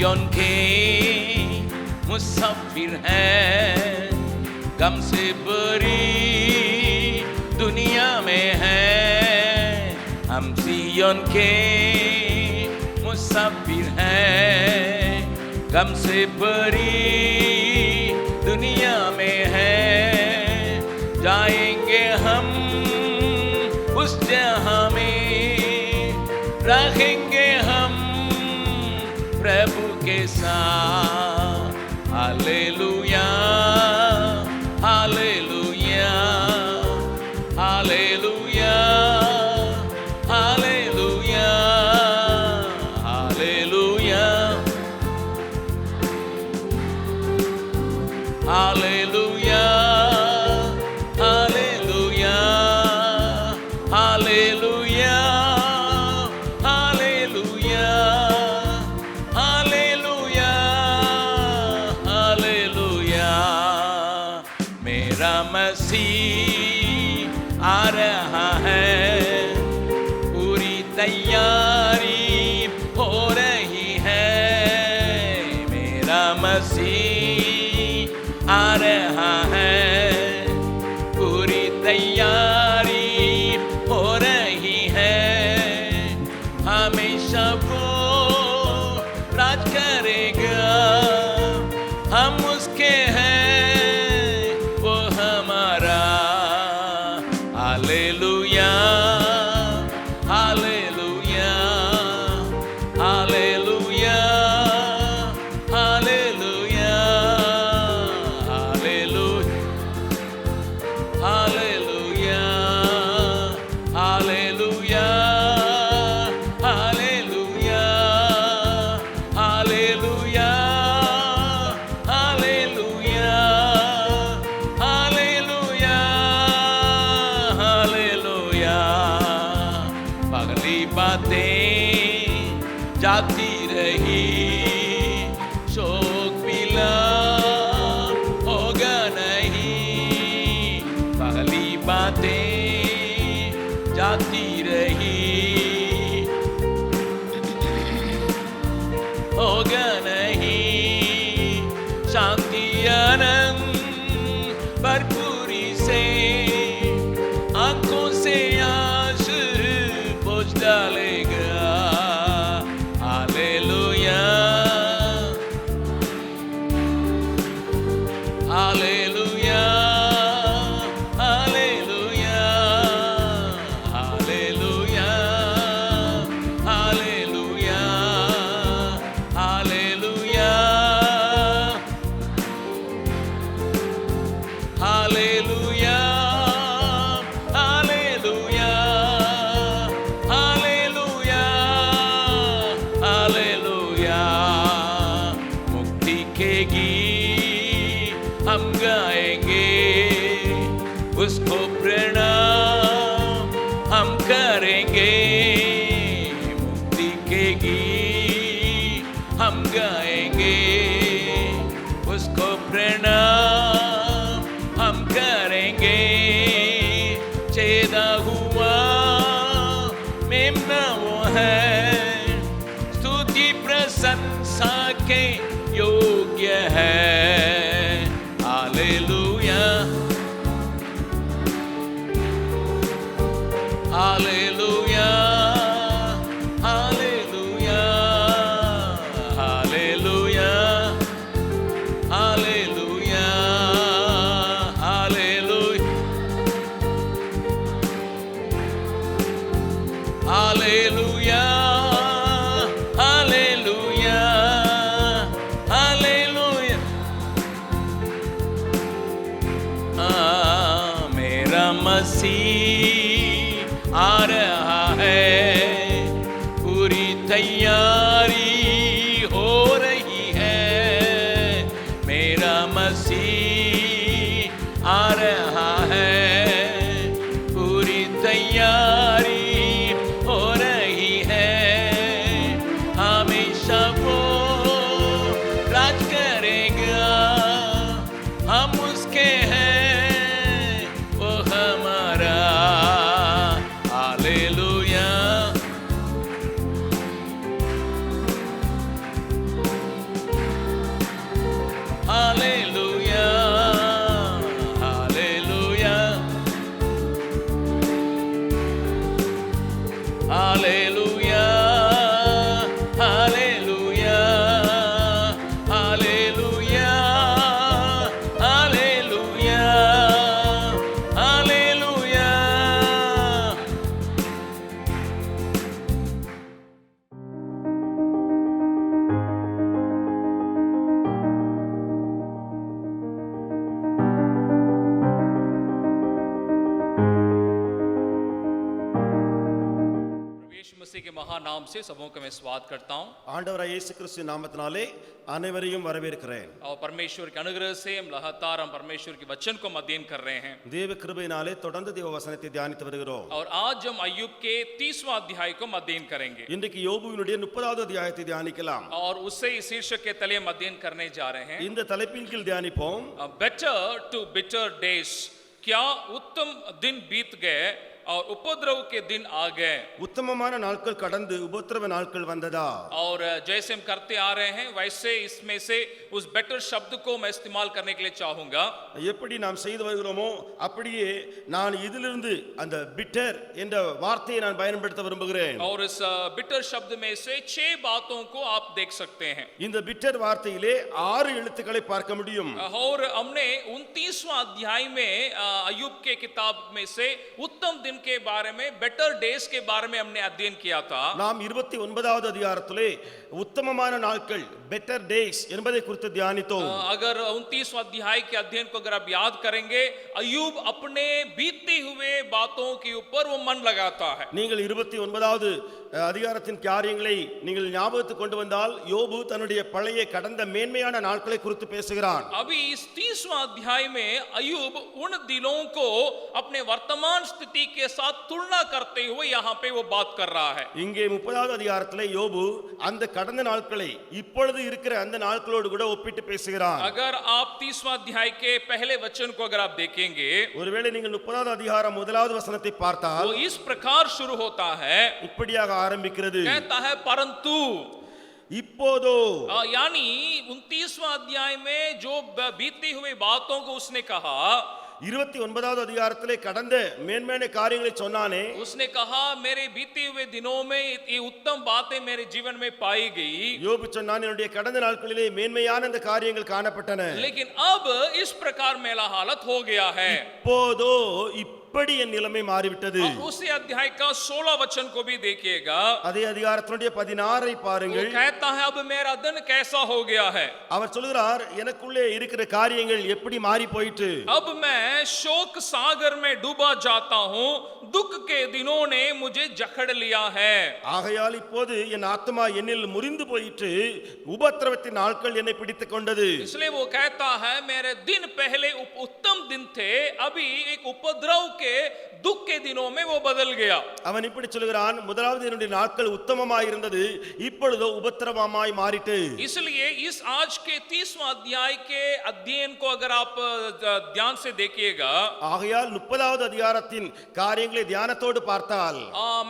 सिय्योन के मुसाफिर हैं, गम से भरी दुनिया में हैं। हम सिय्योन के मुसाफिर हैं, गम से भरी दुनिया में हैं। जाएंगे हम उस जहां में, रहेंगे हम प्रभु के साथ। Hallelujah hallelujah hallelujah hallelujah hallelujah hallelujah hallelujah hallelujah hallelujah hallelujah hallelujah. मेरा मसीह आ रहा है, पूरी तैयारी हो रही है। मेरा मसीह आ रहा है, पूरी तैयारी हो रही है। हमेशा वो राज करेगा, हम उसके हैं, वो हमारा। Hallelujah hallelujah hallelujah hallelujah hallelujah hallelujah hallelujah hallelujah hallelujah hallelujah hallelujah. पगली बातें जाती रही, शोक मिला होगा नहीं। पगली बातें जाती रही, होगा नहीं। शांति आनंद भरपूरी से आंखों से आंसू पोंछ डालेगा। Hallelujah hallelujah hallelujah hallelujah hallelujah hallelujah hallelujah hallelujah hallelujah hallelujah. मुक्ति के गीत हम गाएंगे, उसको प्रणाम हम करेंगे। मुक्ति के गीत हम गाएंगे, उसको प्रणाम हम करेंगे। चेदा हुआ मेमना वो है, स्तुति प्रशंसा के योग्य है। Hallelujah hallelujah hallelujah hallelujah hallelujah hallelujah hallelujah hallelujah hallelujah. मेरा मसीह आ रहा है, पूरी तैयारी हो रही है। मेरा मसीह आ रहा है, पूरी तैयारी हो रही है। हमेशा वो राज करेगा, हम उसके हैं, वो हमारा। हालेलुया मसीह के महान नाम से सबों का मैं स्वागत करता हूं ஆண்டவராகிய இயேசு கிறிஸ்து நாமத்தினாலே அனைவரையும் வரவேற்கிறேன். और परमेश्वर के अनुग्रह से हम लगातार हम परमेश्वर के वचन को हम अध्ययन कर रहे हैं தேவ கிருபையினாலே தொடர்ந்து தேவ வசனத்தை தியானித்து வருகிறோம். और आज हम अय्यूब के 30वां अध्याय को हम अध्ययन करेंगे இன்றைக்கு யோபுவினுடைய 30வது அத்தியாயத்தை தியானிக்கலாம். और उससे इस शीर्षक के तले हम अध्ययन करने जा रहे हैं இந்த தலைப்பின் கீழ் தியானிப்போம். बेटर टू बिटर डेज, क्या उत्तम दिन बीत गए और उपद्रव के दिन आ गए. உத்தமமான நாட்கள் கடந்து உபத்திரவ நாட்கள் வந்ததா? और जैसे हम करते आ रहे हैं वैसे इसमें से उस बेटर शब्द को मैं इस्तेमाल करने के लिए चाहूंगा. எப்படி நாம் செய்து வருகிறோமோ அப்படியே நான் இதிலிருந்து அந்த பிட்டர் என்ற வார்த்தையை நான் பயன்படுத்த விரும்புகிறேன். और इस बिटर शब्द में से 6 बातों को आप देख सकते हैं. இந்த பிட்டர் வார்த்தையிலே 6 எழுத்துக்களை பார்க்க முடியும். और हमने 29वां अध्याय में अय्यूब के किताब में से उत्तम दिन के बारे में, बेटर डेज के बारे में हमने अध्ययन किया था. நாம் 29வது அதிகாரத்திலே உத்தமமான நாட்கள் பெட்டர் டேஸ் என்பதை குறித்து தியானித்தோம். अगर 29वां अध्याय के अध्ययन को अगर आप याद करेंगे, अय्यूब अपने बीते हुए बातों के ऊपर वो मन लगाता है. நீங்கள் 29வது அதிகாரத்தின் காரியங்களை நீங்கள் ஞாபகத்துக்கு கொண்டு வந்தால் யோபு தன்னுடைய பழைய கடந்த மேன்மையான நாட்களை குறித்து பேசுகிறான். अभी इस 30वां अध्याय में अय्यूब उन दिनों को अपने वर्तमान स्थिति के साथ तुलना करते हुए यहाँ पे वो बात कर रहा है. இங்கே 30வது அதிகாரத்திலே யோபு அந்த கடந்த நாட்களை இப்பொழுது இருக்கிற அந்த நாட்களோடு கூட ஒப்பிட்டு பேசுகிறான். अगर आप 30वां अध्याय के पहले वचन को अगर आप देखेंगे, ஒருவேளை நீங்கள் 30வது அதிகாரம் முதலாவது வசனத்தை பார்த்தால் वो इस प्रकार शुरू होता है, இப்படியாக ஆரம்பிக்கிறது. कहता है परंतु, இப்போதோ, यानी 29वां अध्याय में जो बीती हुई बातों को उसने कहा, 29வது அதிகாரத்திலே கடந்த மேன்மையான காரியங்களை சொன்னானே, उसने कहा मेरे बीते हुए दिनों में ये उत्तम बातें मेरे जीवन में पाई गई. யோபு சொன்னான் என்னுடைய கடந்த நாட்களிலே மேன்மையான இந்த காரியங்கள் காணப்பட்டன. लेकिन अब इस प्रकार मेरा हालत हो गया है. இப்போதோ இப்படி என் நிலைமை மாறிவிட்டது. उसी अध्याय का 16 वचन को भी देखिएगा. அதே அதிகாரத்தினுடைய 16ஐ वो பாருங்கள். कहता है अब मेरा दिन कैसा हो गया है. அவர் சொல்கிறார் எனக்குள்ளே இருக்கிற காரியங்கள் எப்படி மாறி போயிட்டு. अब मैं शोक सागर में डूबा जाता हूँ, दुख के दिनों ने मुझे जकड़ लिया है. ஆகையால் இப்போது என் ஆத்மா என்னில் முறிந்து போயிட்டு உபத்திரவத்தின் நாட்கள் என்னை பிடித்துக் கொண்டது. इसलिए वो कहता है मेरे दिन पहले उत्तम दिन थे, अभी एक उपद्रव के दुख के दिनों में वो बदल गया. அவன் இப்படி சொல்கிறான் முதலாவது என்னுடைய நாட்கள் உத்தமமாய் இருந்தது, இப்பொழுதோ உபத்திரவமாய் மாறிட்டு. इसलिए इस आज के 30वां अध्याय के अध्ययन को अगर आप ध्यान से देखिएगा, ஆகையால் 30வது அதிகாரத்தின் காரியங்களை தியானத்தோடு பார்த்தால்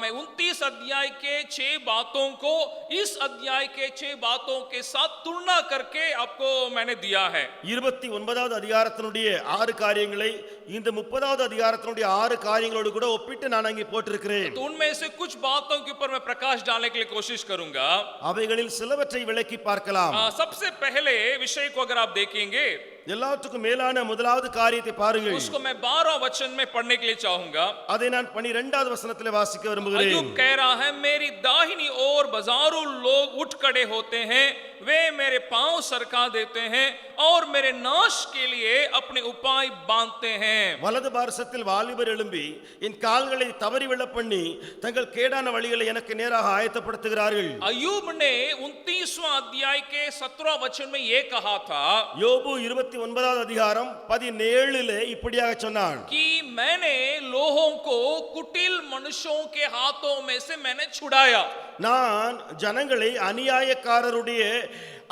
मैं 29 अध्याय के 6 बातों को इस अध्याय के 6 बातों के साथ तुलना करके आपको मैंने दिया है. 29வது அதிகாரத்தினுடைய 6 காரியங்களை இந்த 30வது அதிகாரத்தினுடைய 6 காரியங்களோடு கூட ஒப்பிட்டு நான் அங்கே போட்டிருக்கிறேன். तो उनमें से कुछ बातों के ऊपर मैं प्रकाश डालने के लिए कोशिश करूंगा. அவைகளில் சிலவற்றை விளக்கி பார்க்கலாம். सबसे पहले विषय को अगर आप देखेंगे, எல்லாத்துக்கும் மேலான முதலாவது காரியத்தை பாருங்கள். उसको मैं 12 वचन में पढ़ने के लिए चाहूंगा. அதை நான் 12வது வசனத்திலே வாசிக்க விரும்புகிறேன். अय्यूब कह रहा है मेरी दाहिनी ओर बाजारू लोग उठ खड़े होते हैं, वे मेरे पांव सरका देते हैं और मेरे नाश के लिए अपने उपाय बांधते हैं. வலது பார்சத்தில் வாலிபர் எழும்பி என் கால்களை தவறி விழ பண்ணி தங்கள் கேடான வழிகளை எனக்கு நேராக ஆயத்தப்படுத்துகிறார்கள். अय्यूब ने 29वां अध्याय के 17वां वचन में ये कहा था, யோபு 29வது அதிகாரம் 17லே இப்படியாக சொன்னான், कि मैंने लोगों को कुटिल मनुष्यों के हाथों में से मैंने छुड़ाया. நான் ஜனங்களை அநியாயக்காரருடைய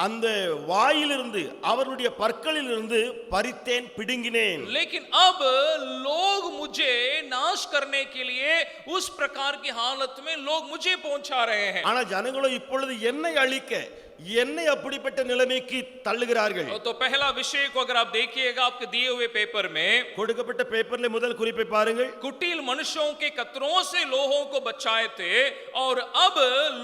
அந்த வாயிலிருந்து அவருடைய பற்களிலிருந்து பறித்தேன் பிடுங்கினேன். लेकिन अब लोग मुझे नाश करने के लिए उस प्रकार की हालत में लोग मुझे पहुंचा रहे हैं. ஆனா ஜனங்களோ இப்பொழுது என்னை அழிக்க என்னை அப்படிப்பட்ட நிலைமைக்கு தள்ளுகிறார்கள். तो पहला विषय को अगर आप देखिएगा आपके दिए हुए पेपर में, கொடுக்கப்பட்ட பேப்பர்ல முதல் குறிப்பை பாருங்கள். कुटिल मनुष्यों के कतरों से लोगों को बचाए थे और अब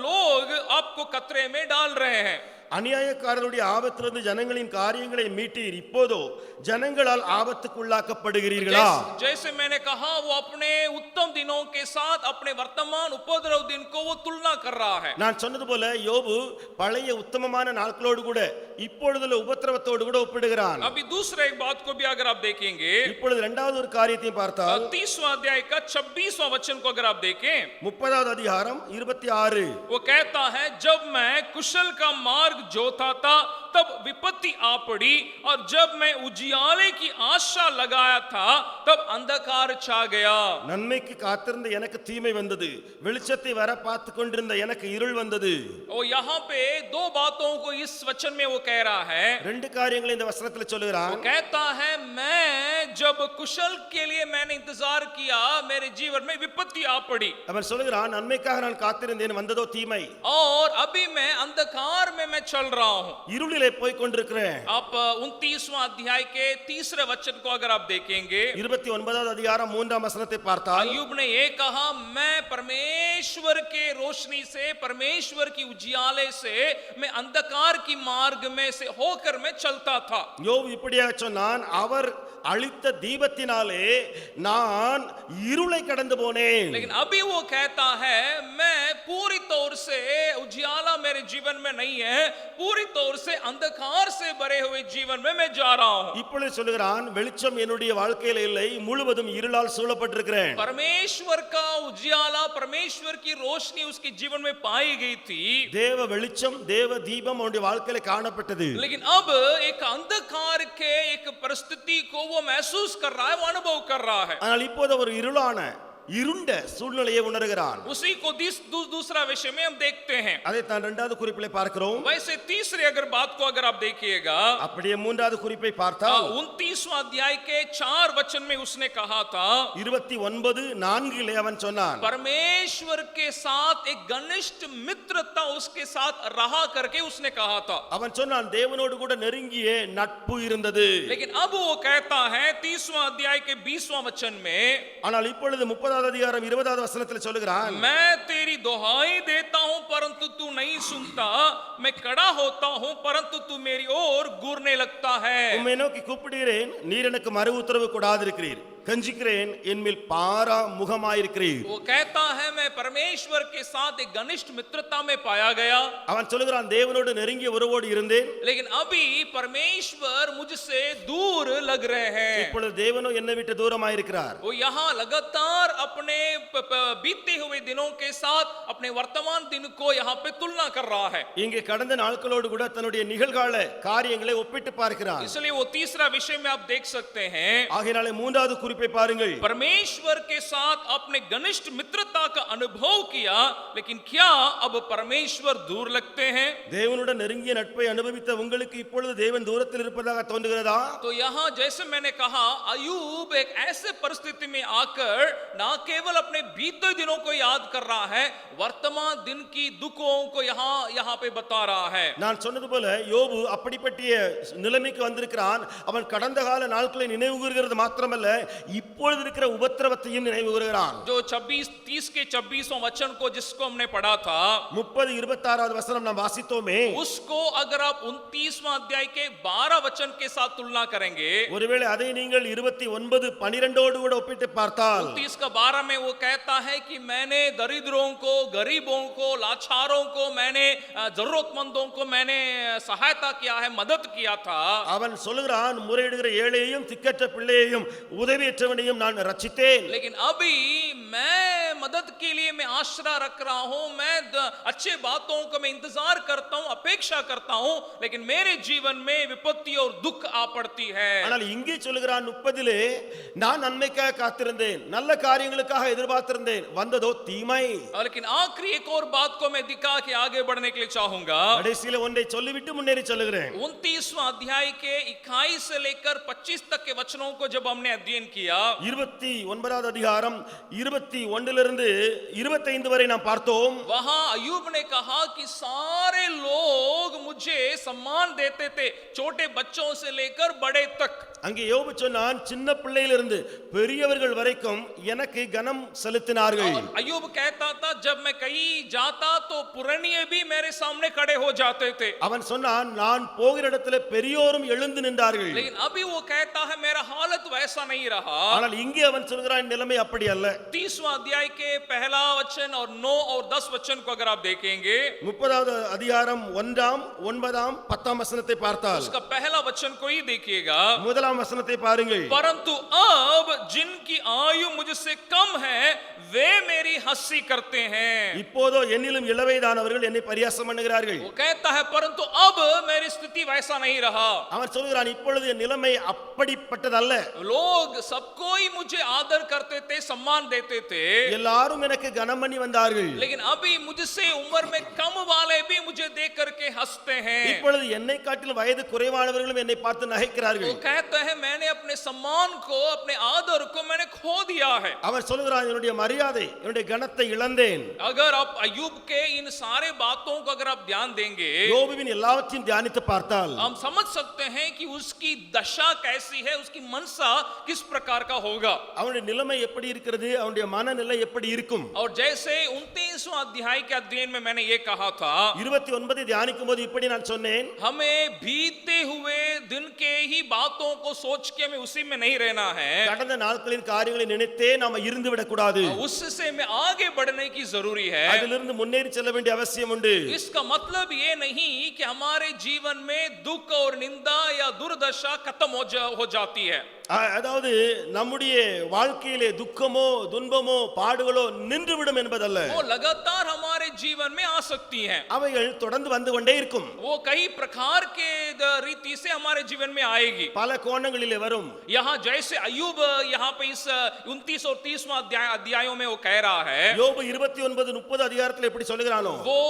लोग आपको कतरे में डाल रहे हैं. அநியாயக்காரருடைய ஆபத்திலிருந்து ஜனங்களின் காரியங்களை மீட்டீர், இப்போதோ ஜனங்களால் ஆபத்துக்குள்ளாக்கப்படுகிறீர்களா? जैसे मैंने कहा वो अपने उत्तम दिनों के साथ अपने वर्तमान उपद्रव दिन को वो तुलना कर रहा है। நான் சொன்னது போல யோபு பழைய உத்தமமான நாட்களோடு கூட இப்பொழுதுள்ள உபத்திரவத்தோடு கூட ஒப்பிடுகிறான். अभी दूसरे एक बात को भी अगर आप देखेंगे, இப்பொழுது இரண்டாவது ஒரு காரியத்தையும் பார்த்தால் 30वां अध्याय का 26वां वचन को अगर आप देखें, 30வது அதிகாரம் 26 वो कहता है जब मैं कुशल का मार्ग जोता था तब विपत्ति आ पड़ी, और जब मैं उजियाले की आशा लगाया था तब अंधकार छा गया। நன்மைக்கு காத்திருந்த எனக்கு தீமை வந்தது, வெளிச்சத்தை வர பார்த்து கொண்டிருந்த எனக்கு இருள் வந்தது. और यहाँ पे दो बातों को इस वचन में वो कह रहा है। ரெண்டு காரியங்களை இந்த வசனத்தில் சொல்லுகிறான். वो कहता है मैं जब कुशल के लिए मैंने इंतजार किया, मेरे जीवन में विपत्ति आ पड़ी। அவன் சொல்லுகிறான், நன்மைக்காக நான் காத்திருந்தேன், வந்ததோ தீமை. और अभी मैं अंधकार में मैं चल रहा हूँ। இருளிலே போய் கொண்டிருக்கிறேன். आप 29वां अध्याय के तीसरे वचन को अगर आप देखेंगे, 29வது அதிகாரம் 3ஆம் வசனத்தை பார்த்தால் अय्यूब ने ये कहा मैं परमेश्वर के रोशनी से, परमेश्वर की उजियाले से, मैं अंधकार की मार्ग में से होकर मैं चलता था। யோபு இப்படியாக சொன்னான், அவர் அளித்த தீபத்தினாலே நான் இருளை கடந்து போனேன். लेकिन अभी वो कहता है मैं पूरी तौर से उजियाला मेरे जीवन में नहीं है, पूरी तौर से अंधकार से भरे हुए जीवन में मैं जा रहा हूं। இப்பொழுது சொல்லுகிறான், வெளிச்சம் என்னுடைய வாழ்க்கையில் இல்லை, முழுவதும் இருளால் சூழப்பட்டிருக்கிறேன். परमेश्वर का उजियाला, परमेश्वर की रोशनी उसके जीवन में पाई गई थी, தேவ வெளிச்சம், தேவ தீபம் அவனுடைய வாழ்க்கையில காணப்பட்டது. लेकिन अब एक अंधकार के एक परिस्थिति को वो महसूस कर रहा है, वो अनुभव कर रहा है। ஆனால் இப்போது ஒரு இருளான இருண்ட சூழ்நிலையை உணர்கிறான். उसी को दूसरा विषय में हम देखते हैं। அதை தான் இரண்டாவது குறிப்பிலே பார்க்கிறோம். वैसे तीसरे अगर बात को अगर आप देखिएगा, அப்படியே மூன்றாவது குறிப்பை பார்த்தால் 29वां अध्याय के 4 वचन में उसने कहा था, 29:4 அவன் சொன்னான், परमेश्वर के साथ एक घनिष्ठ मित्रता उसके साथ रहा करके उसने कहा था। அவன் சொன்னான், தேவனோடு கூட நெருங்கிய நட்பு இருந்தது. लेकिन अब वो कहता है 30वां अध्याय के 20वां वचन में, ஆனால் இப்பொழுது 30வது அதிகாரம் 20வது வசனத்தில் சொல்லுகிறான், मैं तेरी दुहाई देता हूं परंतु तू नहीं सुनता, मैं खड़ा होता हूं परंतु तू मेरी ओर घूरने लगता है। உம்மை நோக்கி கூப்பிடுகிறேன், நீர் எனக்கு மறு உத்தரவு கொடாதிருக்கிறீர், கஞ்சிக்கிறேன், என்மேல் பாரா முகமாயிருக்கிறீர். वो कहता है मैं परमेश्वर के साथ एक घनिष्ठ मित्रता में पाया गया, அவன் சொல்லுகிறான், தேவனோடு நெருங்கிய உறவோடு இருந்தேன், लेकिन अभी परमेश्वर मुझसे दूर लग रहे हैं। இப்பொழுது தேவனோ என்னை விட்டு தூரமாயிருக்கிறார். वो यहाँ लगातार अपने बीते हुए दिनों के साथ अपने वर्तमान दिन को यहाँ पे तुलना कर रहा है। இங்கே கடந்த நாட்களோடு கூட தன்னுடைய நிகழ்கால காரியங்களை ஒப்பிட்டு பார்க்கிறான். इसलिए वो तीसरा विषय में आप देख सकते हैं, ஆகையாலே மூன்றாவது குறிப்பை பாருங்கள். परमेश्वर के साथ अपने घनिष्ठ मित्रता का अनुभव किया, लेकिन क्या अब परमेश्वर दूर लगते हैं? தேவனுடன் நெருங்கிய நட்பை அனுபவித்த உங்களுக்கு இப்பொழுது தேவன் தூரத்தில் இருப்பதாக தோன்றுகிறதா? तो यहाँ जैसे मैंने कहा, अय्यूब एक ऐसे परिस्थिति में आकर ना केवल अपने बीते दिनों को याद कर रहा है, वर्तमान दिन की दुखों को यहाँ पे बता रहा है। நான் சொன்னது போல யோபு அப்படிப்பட்ட நிலைமைக்கு வந்திருக்கிறான். அவன் கடந்த கால நாட்களை நினைவு கூறுகிறது மாத்திரமல்ல, இப்பொழுது இருக்கிற உபத்திரவத்தையும் நினைவு கூறுகிறான். जो 30 के 26वां वचन को जिसको हमने पढ़ा था, 30:26வது வசனம் நாம் வாசித்தோமே, उसको अगर आप 29वां अध्याय के 12 वचन के साथ तुलना करेंगे, ஒருவேளை அதை நீங்கள் 29:12 கூட ஒப்பிட்டு பார்த்தால் 29 का 12 में वो कहता है कि मैंने दरिद्रों को, गरीबों को, लाचारों को, मैंने जरूरतमंदों को मैंने सहायता किया है, मदद किया था। அவன் சொல்லுகிறான், முறையிடுகிற ஏழையையும் திக்கற்ற பிள்ளையையும் உதவியற்றவனையும் நான் ரட்சித்தேன். लेकिन अभी मैं मदद के लिए मैं आश्रय रख रहा हूं, मैं अच्छे बातों को मैं इंतजार करता हूं, अपेक्षा करता हूं, लेकिन मेरे जीवन में विपत्ति और दुख आ पड़ती है। ஆனால் இங்கே சொல்லுகிறான் 30 நான் நன்மைக்காக காத்திருந்தேன், நல்ல காரியங்களுக்காக எதிர்பார்த்திருந்தேன், வந்ததோ தீமை. लेकिन आखिरी एक और बात को मैं दिखा के आगे बढ़ने के लिए चाहूंगा। கடைசியில ஒன்றை சொல்லிவிட்டு முன்னேறி சொல்லுகிறேன். 29वां अध्याय के 21 से लेकर 25 तक के वचनों को जब हमने अध्ययन किया, 29வது அதிகாரம் 21 25 வரை நாம் பார்த்தோம். वहां अय्यूब ने कहा कि सारे लोग मुझे सम्मान देते थे, छोटे बच्चों से लेकर बड़े तक। அங்கே யோபு சொன்னான், சின்ன பிள்ளையிலிருந்து பெரியவர்கள் வரைக்கும் எனக்கு கனம் செலுத்தினார்கள். और अय्यूब कहता था जब मैं कहीं जाता तो पुरानिये भी मेरे सामने खड़े हो जाते थे. அவன் சொன்னான், நான் போகிற இடத்துல பெரியோரும் எழுந்து நின்றார்கள். लेकिन अभी वो कहता है मेरा हालत वैसा नहीं रहा. ஆனால் இங்கே அவன் சொல்கிறான், நிலைமை அப்படி அல்ல. 30वां अध्याय के पहला वचन और 9 और 10 वचन को अगर आप देखेंगे, 30வது அதிகாரம் 1ஆம் 9ஆம் 10ஆம் வசனத்தை பார்த்தால், उसका पहला वचन को ही देखिएगा. முதலாம் வசனத்தை பாருங்கள். परंतु अब जिनकी आयु मुझसे कम है वे मेरी हंसी करते हैं. இப்போதோ என்னிலும் இளவயதானவர்கள் என்னை பரியாசம் பண்ணுகிறார்கள். वो कहता है परंतु अब मेरी स्थिति वैसा नहीं रहा. அவன் சொல்கிறான், இப்பொழுது என் நிலைமை அப்படிப்பட்டதல்ல. लोग सबको ही मुझे आदर करते थे, सम्मान देते थे, எல்லாரும் எனக்கு கனம் பண்ணி வந்தார்கள். लेकिन अभी मुझसे उम्र में कम वाले भी मुझे देख करके हंसते हैं. இப்பொழுது என்னை காட்டிலும் வயது குறைவானவர்களும் என்னை பார்த்து वो நகைக்கிறார்கள். कहते हैं मैंने अपने सम्मान को, अपने आदर को मैंने खो दिया है. அவன் சொல்கிறான், என்னுடைய மரியாதை, என்னுடைய கனத்தை இழந்தேன். अगर आप अय्यूब के इन सारे बातों को अगर आप ध्यान देंगे, யோபுவின் எல்லாவற்றையும் தியானித்து பார்த்தால் हम समझ सकते हैं कि उसकी दशा कैसी है, उसकी मनसा किस प्रकार का होगा. அவனுடைய நிலைமை எப்படி இருக்கிறது, அவனுடைய மனநிலை எப்படி இருக்கும். और जैसे 29वां अध्याय के अध्ययन में मैंने ये कहा था, 29 தியானிக்கும் போது இப்படி நான் சொன்னேன், हमें बीते हुए दिन के ही बातों को सोच के हमें उसी में नहीं रहना है. கடந்த நாட்களின் காரியங்களை நினைத்தே நாம இருந்து விடக்கூடாது. उससे में आगे बढ़ने की जरूरी है. அதிலிருந்து முன்னேறி செல்ல வேண்டிய அவசியம் உண்டு. इसका मतलब ये नहीं कि हमारे जीवन में दुख और निंदा या दुर्दशा खत्म हो जाती है. அதாவது நம்முடைய வாழ்க்கையிலே துக்கமோ துன்பமோ பாடுகளோ நின்றுவிடும் என்பதல்ல. वो लगातार हमारे जीवन में आ सकती हैं. அவைகள் தொடர்ந்து வந்து கொண்டே இருக்கும். वो कई प्रकार के रीति से हमारे जीवन में आएगी. பல கோணங்களிலே வரும். यहाँ जैसे अय्यूब यहाँ पे इस 29 और 30वां अध्यायों में वो कह रहा है, யோபு 29 30 அதிகாரத்தில் எப்படி சொல்லுகிறானோ, वो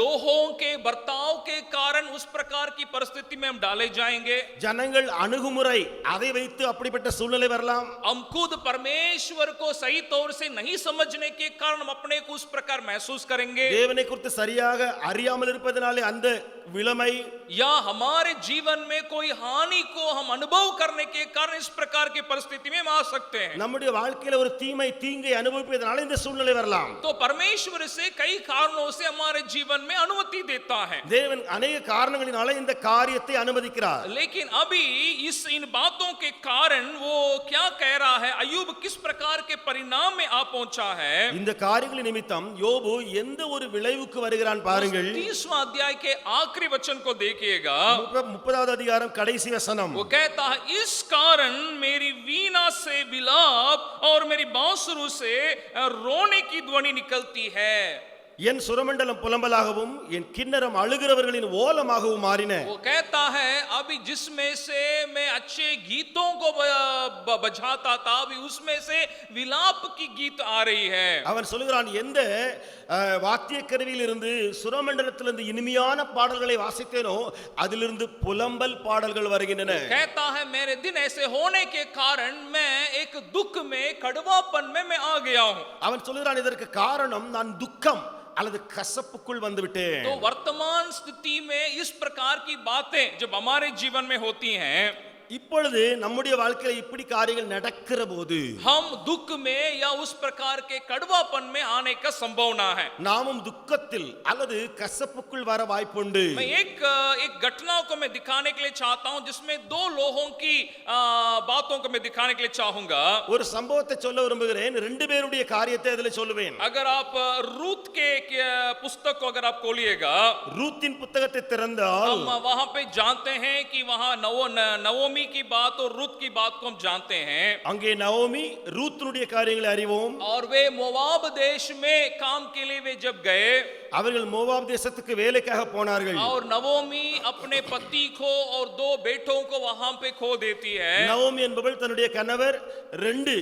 लोगों के बर्ताव के कारण उस प्रकार की परिस्थिति में हम डाले जाएंगे. ஜனங்கள் அணுகுமுறை அதை வைத்து அப்படிப்பட்ட சூழ்நிலை வரலாம். हम खुद परमेश्वर को सही तौर से नहीं समझने के कारण हम अपने को उस प्रकार महसूस करेंगे, தேவனை குறித்து சரியாக அறியாமல் இருப்பதனாலே அந்த விளமை, या हमारे जीवन में कोई हानि को हम अनुभव करने के कारण इस प्रकार की परिस्थिति में हम आ सकते हैं. நம்முடைய வாழ்க்கையில ஒரு தீங்கை அனுபவிப்பதனால இந்த சூழ்நிலை வரலாம். तो परमेश्वर से कई कारणों से हमारे जीवन में अनुमति देता है. தேவன் अनेक காரணங்களினால இந்த காரியத்தை அனுமதிக்கிறார். लेकिन अभी इन बातों के कारण वो क्या कह रहा है, अय्यूब किस प्रकार के परिणाम में आ पहुंचा है. இந்த காரியங்களின் நிமித்தம் யோபு எந்த ஒரு விளைவுக்கு வருகிறான் பாருங்கள். 30वां अध्याय के आखिरी वचन को देखिएगा. 30வது அதிகாரம் கடைசி வசனம். वो कहता है इस कारण मेरी वीणा से विलाप और मेरी बांसुरी से रोने की ध्वनि निकलती है. என் சுரமண்டலம் புலம்பலாகவும் என் கிண்ணறம் அழுகிறவர்களின் ஓலமாகவும் மாறின. वो कहता है अभी जिसमें से मैं अच्छे गीतों को बजाता था, अभी उसमें से विलाप की गीत आ रही है. அவன் சொல்கிறான், எந்த வாத்திய கருவியில் இருந்து சுரமண்டலத்திலிருந்து இனிமையான பாடல்களை வாசித்தேனோ அதிலிருந்து புலம்பல் பாடல்கள் வருகின்றன. कहता है मेरे दिन ऐसे होने के कारण मैं एक दुख में, कड़वापन में मैं आ गया हूं. அவன் சொல்கிறான், இதற்கு காரணம் நான் துக்கம் அல்லது கசப்புக்குள் வந்து விட்டேன். तो वर्तमान स्थिति में इस प्रकार की बातें जब हमारे जीवन में होती हैं, இப்பொழுது நம்முடைய வாழ்க்கையில இப்படி காரியங்கள் நடக்கிற போது हम दुख में या उस प्रकार के कड़वापन में आने का संभावना है. நாமும் துக்கத்தில் அல்லது கசப்புக்குள் வர வாய்ப்புண்டு. मैं एक घटना को मैं दिखाने के लिए चाहता हूं जिसमें दो लोगों की बातों को मैं दिखाने के लिए चाहूंगा. ஒரு சம்பவத்தை சொல்ல விரும்புகிறேன். ரெண்டு பேருடைய காரியத்தை அதில் சொல்லுவேன். अगर आप रूत के पुस्तक को अगर आप खोलिएगा, ரூத்தின் புத்தகத்தை திறந்தால் हम वहां पे जानते हैं कि वहां नवोमी की बात और रूत की बात को हम जानते हैं. அங்கே நவோமி ரூத்தினுடைய காரியங்களை அறிவோம். और वे मोवाब देश में काम के लिए वे जब गए, அவர்கள் மோவாப் தேசத்துக்கு வேலைக்காக போனார்கள். और नवोमी अपने पति को और दो बेटों को वहां पे खो देती है. நவோமி என்பவள் தன்னுடைய கணவர் 2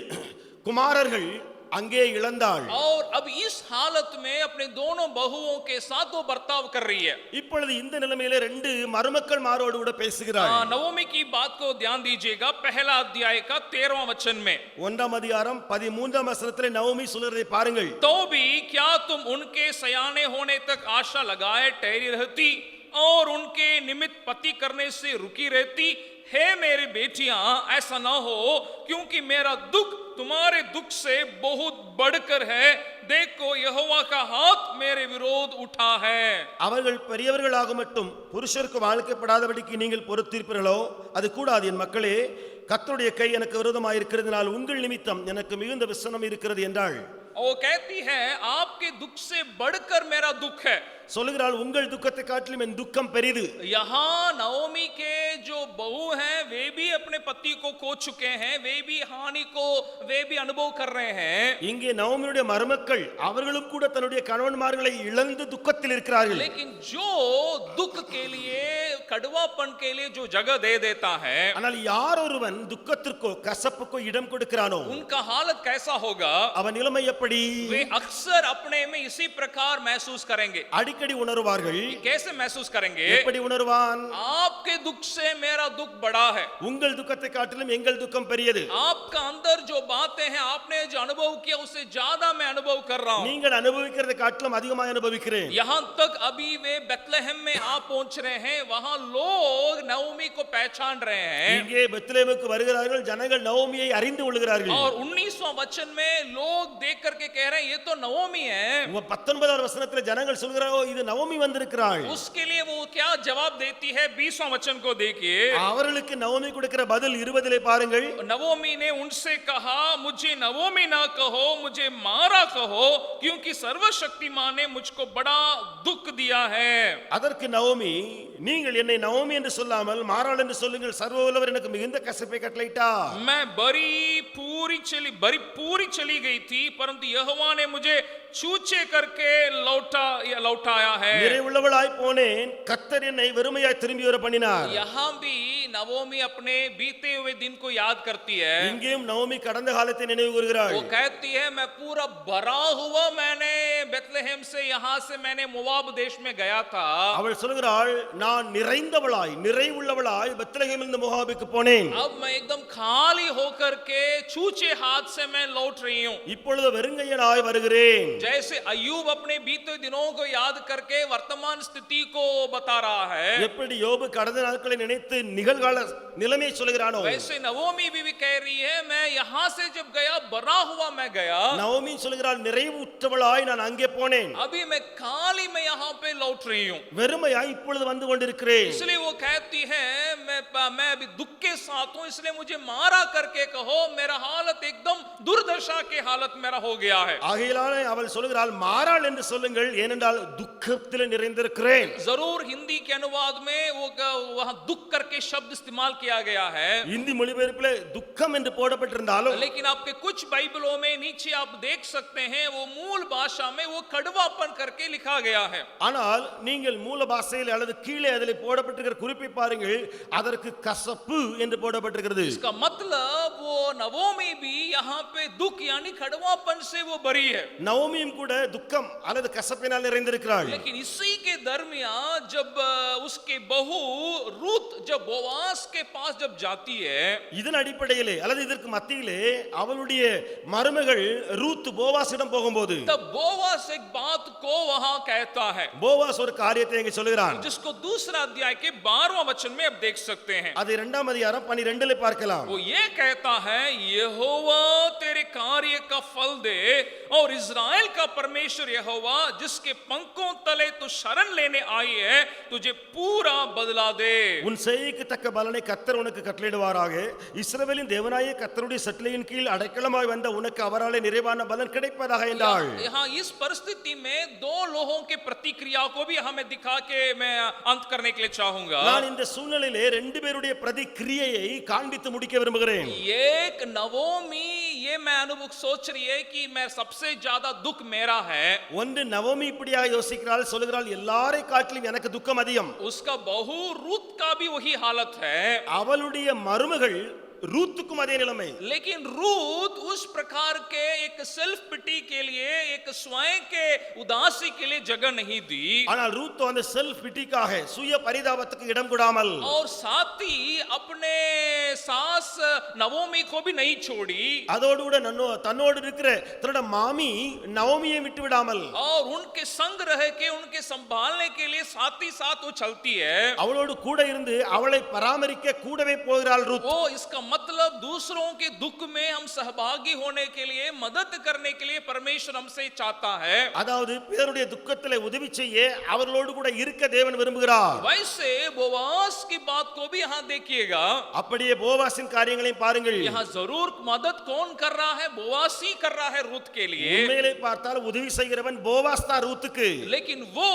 குமாரர்கள் அங்கே இழந்தாள். और अब इस हालत में अपने दोनों बहुओं के साथ वो बर्ताव कर रही है. இப்பொழுது இந்த நிலைமையில 2 மருமக்கள் மாரோடு கூட பேசுகிறாள். नवोमी की बात को ध्यान दीजिएगा. पहला अध्याय का 13वां वचन में 1ஆம் அதிகாரம் 13ஆம் வசனத்திலே நவோமி சொல்றதை பாருங்கள். तो भी क्या तुम उनके सयाने होने तक आशा लगाए ठहरी रहती और उनके निमित्त पति करने से रुकी रहती, हे मेरी बेटियां ऐसा ना हो क्योंकि मेरा दुख तुम्हारे दुख से बहुत बढ़कर है, देखो यहोवा का हाथ मेरे विरोध उठा है। அவர்கள் பெரியவர்களாக மட்டும் புருஷருக்கு வாழ்க்கைப்படாதபடிக்கு நீங்கள் பொறுத்திருப்பீர்களோ அது கூடாது என் மக்களே, கர்த்தருடைய கை எனக்கு விரோதமாக இருக்கிறதுனால் உங்கள் நிமித்தம் எனக்கு மிகுந்த விசனம் இருக்கிறது என்றாள். वो कहती है आपके दुख से बढ़कर मेरा दुख है। சொல்லுகிறாள் உங்கள் துக்கத்தை காட்டிலும் என் துக்கம் பெரிது. यहाँ नओमी के जो बहू हैं वे भी अपने पति को खो चुके हैं, वे भी हानि को वे भी अनुभव कर रहे हैं। இங்கே நவோமியுடைய மருமக்கள் அவர்களும் கூட தன்னுடைய கணவன்மார்களை இழந்து துக்கத்தில் இருக்கிறார்கள். लेकिन जो दुख के लिए कड़वापन के लिए जो जगह दे देता है, ஆனால் யார் ஒருவன் துக்கத்திற்கோ கசப்புக்கோ இடம் கொடுக்கிறானோ उनका हालत कैसा होगा? அவன் நிலைமை எப்படி? वे अक्सर अपने में इसी प्रकार महसूस करेंगे। அடிக்கடி உணர்வார்கள். कैसे महसूस करेंगे? எப்படி உணர்வான்? आपके दुख से मेरा दुख बड़ा है, உங்கள் துக்கத்தை காட்டிலும் எங்கள் துக்கம் பெரியது. आपका अंदर जो बातें हैं आपने जो अनुभव किया उससे ज्यादा मैं अनुभव कर रहा हूं। நீங்கள் அனுபவிக்கிறதை காட்டிலும் அதிகமாக அனுபவிக்கிறேன். यहां तक अभी वे बेथलेहम में आ पहुंच रहे हैं, वहां लोग नओमी को पहचान रहे हैं இங்கே பெத்லெஹேமுக்கு வருகிறார்கள், ஜனங்கள் நவோமியை அறிந்து கொள்கிறார்கள். और 19वां वचन में लोग देख करके कह रहे हैं ये तो नओमी है। 19வது வசனத்துல ஜனங்கள் சொல்கிறாரோ இது நவோமி வந்திருக்கிறாள். उसके लिए वो क्या जवाब देती है? 20वां वचन को देखिए। அவர்களுக்கு நவோமி கொடுக்கிற பதில் 20லே பாருங்கள். नवोमी ने उनसे कहा मुझे नवोमी ना कहो, मुझे मारा कहो, क्योंकि सर्वशक्तिमान ने मुझको बड़ा दुख दिया है। அதற்கு நவோமி நீங்கள் என்னை நவோமி என்று சொல்லாமல் மாறாள் என்று சொல்லுங்கள், சர்வவல்லவர் எனக்கு மிகுந்த கசப்பை கட்டளையிட்டார். मैं बड़ी पूरी चली गई थी, परंतु यहोवा ने मुझे छूचे करके लौटाया है। நிறைவுள்ளவளாய் போனேன், கர்த்தர் என்னை வெறுமையாய் திரும்பி வர பண்ணினார். यहाँ भी नवोमी अपने बीते हुए दिन को याद करती है। இங்கேயும் நவோமி கடந்த காலத்தை நினைவு கூறுகிறாள். वो कहती है मैं पूरा भरा हुआ मैंने बेथलेहम से यहाँ से मैंने मोवाब देश में गया था। அவள் சொல்கிறாள் நான் நிறைவுள்ளவளாய் பெத்லெஹேமிலிருந்து மோவாபுக்கு போனேன். अब मैं एकदम खाली होकर के छूचे हाथ से मैं लौट रही हूँ। இப்பொழுது வெறுங்கையனாய் வருகிறேன். जैसे अय्यूब अपने बीते दिनों को याद करके वर्तमान स्थिति को बता रहा है, எப்படி யோபு கடந்த நாட்களை நினைத்து நிகழ்கால நிலைமையை சொல்கிறானோ वैसे नवोमी भी कह रही है मैं यहाँ से जब गया भरा हुआ मैं गया, நவோமி சொல்கிறாள் நிறைவுற்றவளாய் நான் அங்கே போனேன், अभी मैं खाली मैं यहाँ पे लौट रही हूँ। வெறுமையாய் இப்பொழுது வந்து கொண்டிருக்கிறேன். इसलिए वो कहती है मैं अभी दुख के साथ हूँ, इसलिए मुझे मारा करके कहो, मेरा हालत एकदम दुर्दशा के हालत मेरा हो गया है। ஆகையாலே அவள் சொல்கிறாள் மாறாள் என்று சொல்லுங்கள், ஏனென்றால் துக்கத்தில் நிறைந்திருக்கிறேன். जरूर हिंदी के अनुवाद में वो वहां दुख करके शब्द इस्तेमाल किया गया है, இந்தி மொழிபெயர்ப்பிலே துக்கம் என்று போடப்பட்டிருந்தாலும் लेकिन आपके कुछ बाइबलों में नीचे आप देख सकते हैं वो मूल भाषा में वो कड़वापन करके लिखा गया है। ஆனால் நீங்கள் மூல பாஷையில் அல்லது கீழே அதில் போடப்பட்டிருக்கிற குறிப்பை பாருங்கள், அதற்கு கசப்பு என்று போடப்பட்டிருக்கிறது. इसका मतलब वो नवोमी भी यहाँ पे दुख यानी कड़वापन से वो बरी है, நவோமியும் கூட துக்கம் அல்லது கசப்பினால் நிறைந்திருக்கிறாள். लेकिन इसी के दरमियान जब उसके बहू रूत जब बोआस के पास जब जाती है, இதன் அடிப்படையிலே அல்லது இதற்கு மத்தியிலே அவளுடைய மருமகள் ரூத் போவாசிடம் போகும்போது तब बोआस एक बात को वहां कहता है, போவாஸ் ஒரு காரியத்தை இங்கே சொல்கிறான். जिसको दूसरा अध्याय के 12वां वचन में आप देख सकते हैं। அது 2ஆம் அதிகாரம் 12 பார்க்கலாம். वो ये कहता है यहोवा तेरे कार्य का फल दे और इज़राइल का परमेश्वर यहोवा जिसके पंखों तले तू शरण लेने आई है तुझे पूरा बदला दे। உன் செய்கைக்கு தக்க பலனை கர்த்தர் உனக்கு கட்டளையிடுவாராக. இஸ்ரவேலின் தேவனாகிய கர்த்தருடைய சட்டளையின் கீழ் அடைக்கலமாய் வந்த உனக்கு அவராலே நிறைவான பலன் கிடைப்பதாக என்றாள். यहाँ इस परिस्थिति में दो लोगों के प्रतिक्रिया को भी हमें दिखा के मैं अंत करने के लिए चाहूंगा। நான் இந்த சூழ்நிலையிலே 2 பேருடைய பிரதிக்கிரியையை காண்பித்து முடிக்க விரும்புகிறேன். एक नवोमी ये मैं अनुभव सोच रही है कि मैं सबसे ज्यादा दुख मेरा है। ஒன்று நவோமி இப்படியாக யோசிக்கிறாள், சொல்கிறாள் எல்லாரை காட்டிலும் எனக்கு துக்கம் அதிகம். उसका बहू रूत का भी वही हालत है। அவளுடைய மருமகள் ரூத்துக்கும் அதே நிலைமை. लेकिन रूत उस प्रकार के एक सेल्फ पिटी के लिए, एक स्वयं के उदासी के लिए जगह नहीं दी, ஆனால் ரூத் அந்த செல்ஃப் பிட்டிக்காக சுய பரிதாபத்துக்கு இடம் கொடாமல் और साथ ही अपने सास नवोमी को भी नहीं छोड़ी, அதோடு கூட தன்னோடு இருக்கிற தன்னோட மாமி நவோமியை விட்டு விடாமல் और उनके संग रह के उनके संभालने के लिए साथ ही साथ वो चलती है। அவளோடு கூட இருந்து அவளை பராமரிக்க கூடவே போகிறாள் ரூத். वो इसका मतलब दूसरों के दुख में हम सहभागी होने के लिए, मदद करने के लिए परमेश्वर हमसे चाहता है। அதாவது பிறருடைய துக்கத்திலே உதவி செய்ய அவர்களோடு கூட இருக்க தேவன் விரும்புகிறார். वैसे बोवास की बात को भी यहाँ देखिएगा, அப்படியே போவாசின் காரியங்களையும் பாருங்கள். यहाँ जरूर मदद कौन कर रहा है? बोवास ही कर रहा है रूत के लिए, உண்மையிலே பார்த்தால் உதவி செய்கிறவன் போவாஸ் தான் ரூத்துக்கு. लेकिन वो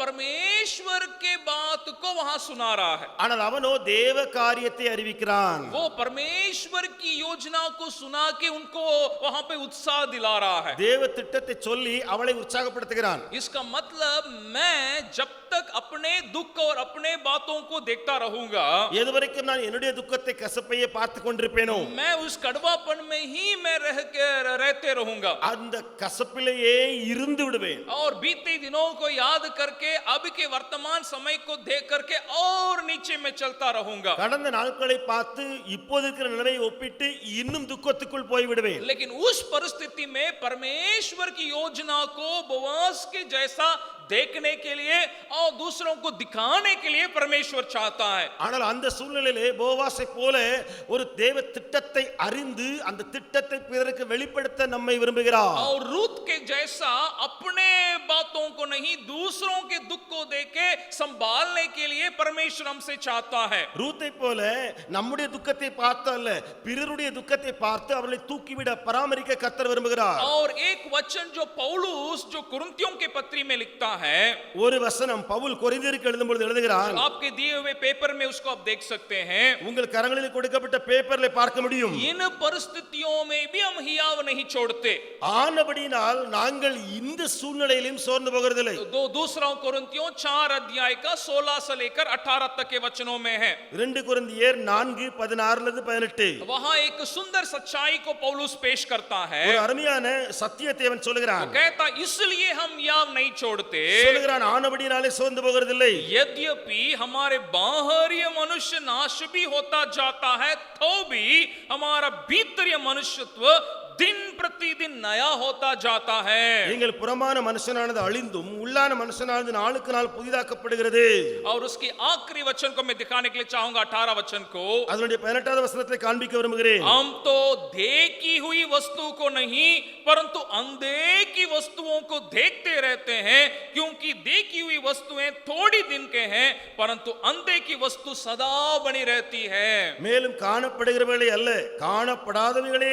परमेश्वर के बात को वहां सुना रहा है। ஆனால் அவனோ தேவ காரியத்தை அறிவிக்கிறான். वो परमेश्वर की योजना को सुना के उनको वहां पे उत्साह दिला रहा है। தேவ திட்டத்தை சொல்லி அவளை உற்சாகப்படுத்துகிறான். इसका मतलब मैं जब तक अपने दुख और अपने बातों को देखता रहूंगा, எதுவரைக்கும் நான் என்னுடைய துக்கத்தை கசப்பையே பார்த்து கொண்டிருப்பேனோ मैं उस कड़वापन में ही मैं रहते रहूंगा, அந்த கசப்பிலேயே இருந்து விடுவேன். और बीते दिनों को याद करके अब के वर्तमान समय को देख करके और नीचे में चलता रहूंगा। கடந்த நாட்களை பார்த்து இப்போது இருக்கிற நிலையை ஒப்பிட்டு இன்னும் துக்கத்துக்குள் போய் விடுவேன். लेकिन उस परिस्थिति में परमेश्वर की योजना को बोवास के जैसा देखने के लिए और दूसरों को दिखाने के लिए परमेश्वर चाहता है। ஆனால் அந்த சூழ்நிலையிலே போவாசை போல ஒரு தேவ திட்டத்தை அறிந்து அந்த திட்டத்தை பிறருக்கு வெளிப்படுத்த நம்மை விரும்புகிறார். और रूत के जैसा अपने बातों को नहीं, दूसरों के दुख को देके संभालने के लिए परमेश्वर हमसे चाहता है। ரூத்தை போல நம்முடைய துக்கத்தை பார்த்து அல்ல, பிறருடைய துக்கத்தை பார்த்து அவர்களை தூக்கிவிட பராமரிக்க கர்த்தர் விரும்புகிறார். और एक वचन जो पौलुस जो कुरिन्थियों के पत्री में लिखता है, ஒரு வசனம் பவுல் கொரிந்தியருக்கு எழுதும்போது எழுதுகிறார். आपके दिए हुए पेपर में उसको आप देख सकते हैं। உங்கள் கரங்களில் கொடுக்கப்பட்ட பேப்பர்ல பார்க்க முடியும். इन परिस्थितियों में भी हम हियाव नहीं छोड़ते। ஆனபடியினால் நாங்கள் இந்த சூழ்நிலையிலும் சோர்ந்து போகிறதில்லை. दूसरा कुरिन्थियों 4 अध्याय का 16 से लेकर 18 तक के वचनों में है। 2 கொரிந்தியர் 4:16-18 वहां एक सुंदर सच्चाई को पौलुस पेश करता है। ஒரு அருமையான சத்தியத்தை அவன் சொல்கிறான். कहता इसलिए हम याव नहीं छोड़ते, சொல்கிறான் ஆனபடியினாலே சோர்ந்து போகிறதில்லை. यद्यपि हमारे बाहरी मनुष्य नाश भी होता जाता है, तो भी हमारा भीतरी मनुष्यत्व दिन प्रतिदिन नया होता जाता है। எங்கள் புறமான மனுஷனானது அழிந்தும் உள்ளான மனுஷனானது நாளுக்கு நாள் புதிதாக்கப்படுகிறது. और उसकी आखिरी वचन को मैं दिखाने के लिए चाहूंगा, 18 वचन को। அதனுடைய 18வது வசனத்தை காண்பிக்க விரும்புகிறேன். हम तो देखी हुई वस्तु को नहीं परंतु अनदेखी वस्तुओं को देखते रहते हैं, क्योंकि देखी हुई वस्तुएं थोड़ी दिन के हैं परंतु अनदेखी वस्तु सदा बनी रहती है। மேலும் காணப்படுகிறவைகளை அல்ல காணப்படாதவைகளே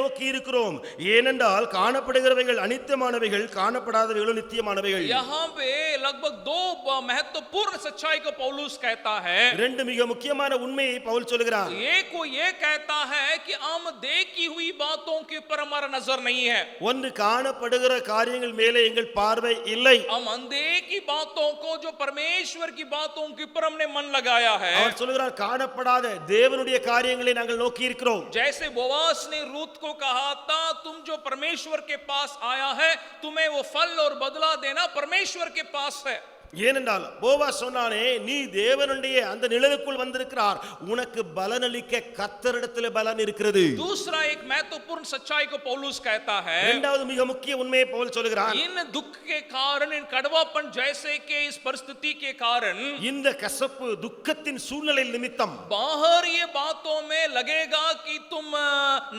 நோக்கி இருக்கிறோம். ஏனென்றால் காணப்படுகிறவைகள் அனித்தியமானவைகள், காணப்படாதவைகளும் நித்தியமானவைகள். यहाँ पे लगभग 2 महत्वपूर्ण सच्चाई को पौलुस कहता है। 2 மிக முக்கியமான உண்மையை பவுல் சொல்கிறார். एक को ये कहता है कि हम देखी हुई बातों के ऊपर हमारा नजर नहीं है, ஒன்று காணப்படுகிற காரியங்கள் மேலே எங்கள் பார்வை இல்லை. हम अनदेखी बातों को, जो परमेश्वर की बातों के ऊपर हमने मन लगाया है। அவர் சொல்கிறார் காணப்படாத தேவனுடைய காரியங்களை நாங்கள் நோக்கி இருக்கிறோம். जैसे बोवास ने रूत को कहा था, तुम जो परमेश्वर के पास आया है, तुम्हें वो फल और बदला देना परमेश्वर के पास है। ஏனென்றால் போவாஸ் சொன்னானே, நீ தேவனுடைய அந்த நிழலுக்குள் வந்திருக்கிறார், உனக்கு பலனளிக்க கர்த்தரிடத்தில் பலன் இருக்கிறது. दूसरा एक महत्वपूर्ण सच्चाई को पौलुस कहता है। இரண்டாவது மிக முக்கிய உண்மையை பவுல் சொல்கிறார். इन दुख के कारण, इन कड़वापन जैसे के इस परिस्थिति के कारण, இந்த கசப்பு துக்கத்தின் சூழ்நிலை நிமித்தம் बाहर ये बातों में लगेगा कि तुम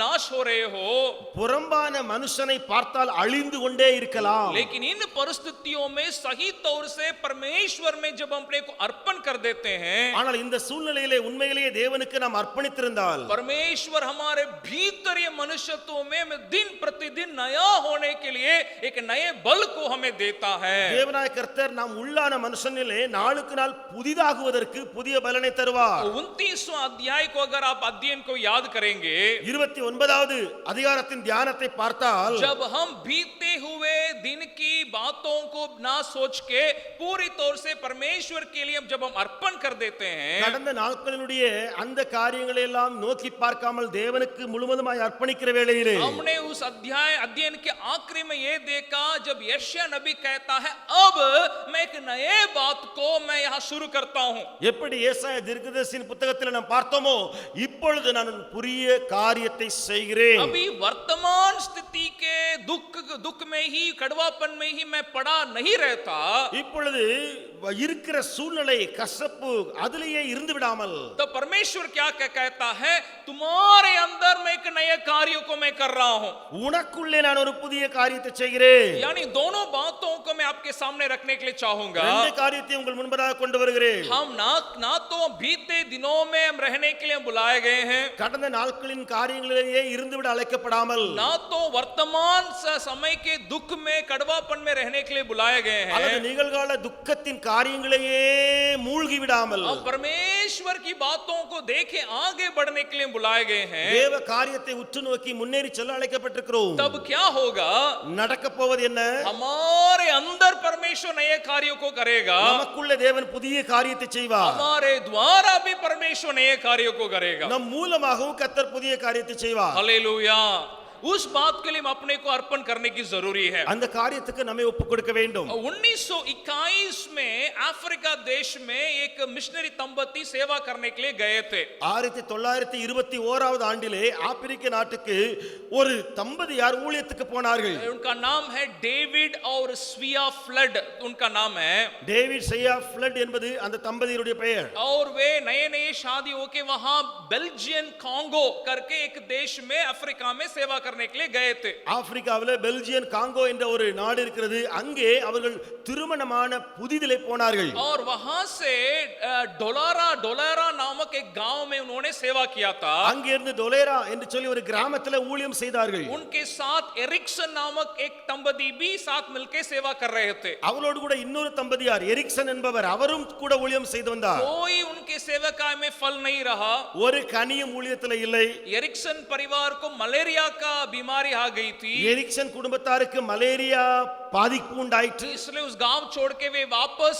नाश हो रहे हो, புறம்பான மனுஷனை பார்த்தால் அழிந்து கொண்டே இருக்கலாம். लेकिन इन परिस्थितियों में सही तौर से परमेश्वर में जब हम अपने को अर्पण कर देते हैं, ஆனால் இந்த சூழ்நிலையிலே உண்மையிலேயே தேவனுக்கு நாம் அர்ப்பணித்திருந்தால் परमेश्वर हमारे भीतरी मनुष्यत्व में दिन प्रतिदिन नया होने के लिए एक नए बल को हमें देता है। தேவனாய கர்த்தர் நாம் உள்ளான மனுஷனிலே நாளுக்கு நாள் புதிதாகுவதற்கு புதிய பலனை தருவார். 29वां अध्याय को अगर आप अध्ययन को याद करेंगे, 29வது அதிகாரத்தின் தியானத்தை பார்த்தால், जब हम बीते हुए दिन की बातों को ना सोच के पूरी तौर से परमेश्वर के लिए जब हम अर्पण कर देते हैं, கடந்த நாட்களினுடைய அந்த காரியங்களை எல்லாம் நோக்கி பார்க்காமல் தேவனுக்கு முழுவதுமாய் அர்ப்பணிக்கிற வேளையிலே हमने उस अध्ययन के आखिरी में ये देखा जब यशायाह नबी कहता है अब मैं एक नए बात को मैं यहाँ शुरू करता हूँ। எப்படி ஏசாயா தீர்க்கதரிசியின் புத்தகத்தில் நாம் பார்த்தோமோ இப்பொழுது நான் ஒரு புதிய காரியத்தை செய்கிறேன். अभी वर्तमान स्थिति के दुख में ही कड़वापन में ही मैं पड़ा नहीं रहता। இப்பொழுது இருக்கிற சூழ்நிலை கசப்பு அதிலேயே இருந்து விடாமல் तो परमेश्वर क्या कहता है, तुम्हारे अंदर मैं एक नए कार्यों को मैं कर रहा हूँ। உனக்குள்ளே நான் ஒரு புதிய காரியத்தை செய்கிறேன். यानी दोनों बातों को मैं आपके सामने रखने के लिए चाहूंगा। ரெண்டு காரியத்தை உங்கள் முன்பதாக கொண்டு வருகிறேன். हम ना तो बीते दिनों में हम रहने के लिए बुलाए गए हैं, கடந்த நாட்களின் காரியங்களிலேயே இருந்துவிட அழைக்கப்படாமல் ना तो वर्तमान समय के दुख में कड़वापन में रहने के लिए बुलाए गए அல்லது हैं। நிகழ்கால துக்கத்தின் காரியங்களையே மூழ்கி விடாமல் हम परमेश्वर की बातों को देखे आगे बढ़ने के लिए बुलाए गए हैं। தேவ காரியத்தை உற்று நோக்கி முன்னேறி செல்ல அழைக்கப்பட்டிருக்கிறோம். तब क्या होगा, நடக்க போவது என்ன? हमारे अंदर परमेश्वर नए कार्यों को करेगा, நமக்குள்ளே தேவன் புதிய காரியத்தை செய்வார். हमारे द्वारा भी परमेश्वर नए कार्यों को करेगा। நம் மூலமாகவும் கர்த்தர் புதிய காரியத்தை செய்வார். हालेलुया। उस बात के लिए हम अपने को अर्पण करने की जरूरी है। அந்த காரியத்துக்கு நம்மை ஒப்புக் கொடுக்க வேண்டும். 1921 में अफ्रीका देश में एक मिशनरी दंपति सेवा करने के लिए गए थे। 1921 ஆண்டிலே ஆப்பிரிக்க நாட்டுக்கு ஒரு தம்பதியார் ஊழியத்துக்கு போனார்கள். उनका नाम है डेविड और स्विया फ्लड, उनका नाम है। டேவிட் சியா ஃப்ளட் என்பது அந்த தம்பதியருடைய பெயர். और वे नए शादी होके वहां बेल्जियन कांगो करके एक देश में अफ्रीका में सेवा करने के लिए गए थे। ஆப்பிரிக்காவிலே பெல்ஜியன் காங்கோ என்ற ஒரு நாடு இருக்கிறது. அங்கே அவர்கள் திருமணமான புதிதிலே போனார்கள். और वहां से डोलारा नामक एक गांव में उन्होंने सेवा किया था। அங்கிருந்து டொலேரா என்று சொல்லி ஒரு கிராமத்தில் ஊழியம் செய்தார்கள். उनके साथ एरिक्सन नामक एक दंपति भी साथ मिलकर सेवा कर रहे थे। அவளோடு கூட இன்னொரு தம்பதியார் எரிக்சன் என்பவர் அவரும் கூட ஊழியம் செய்து வந்தார். कोई उनके सेवकाई में फल नहीं रहा, ஒரு கனியும் ஊழியத்தில் இல்லை. एरिक्सन परिवार को मलेरिया का बीमारी आ गई थी, எரிக்சன் குடும்பத்தாருக்கு மலேரியா பாதிப்பு உண்டாயிற்று. इसलिए उस गांव छोड़ के वे वापस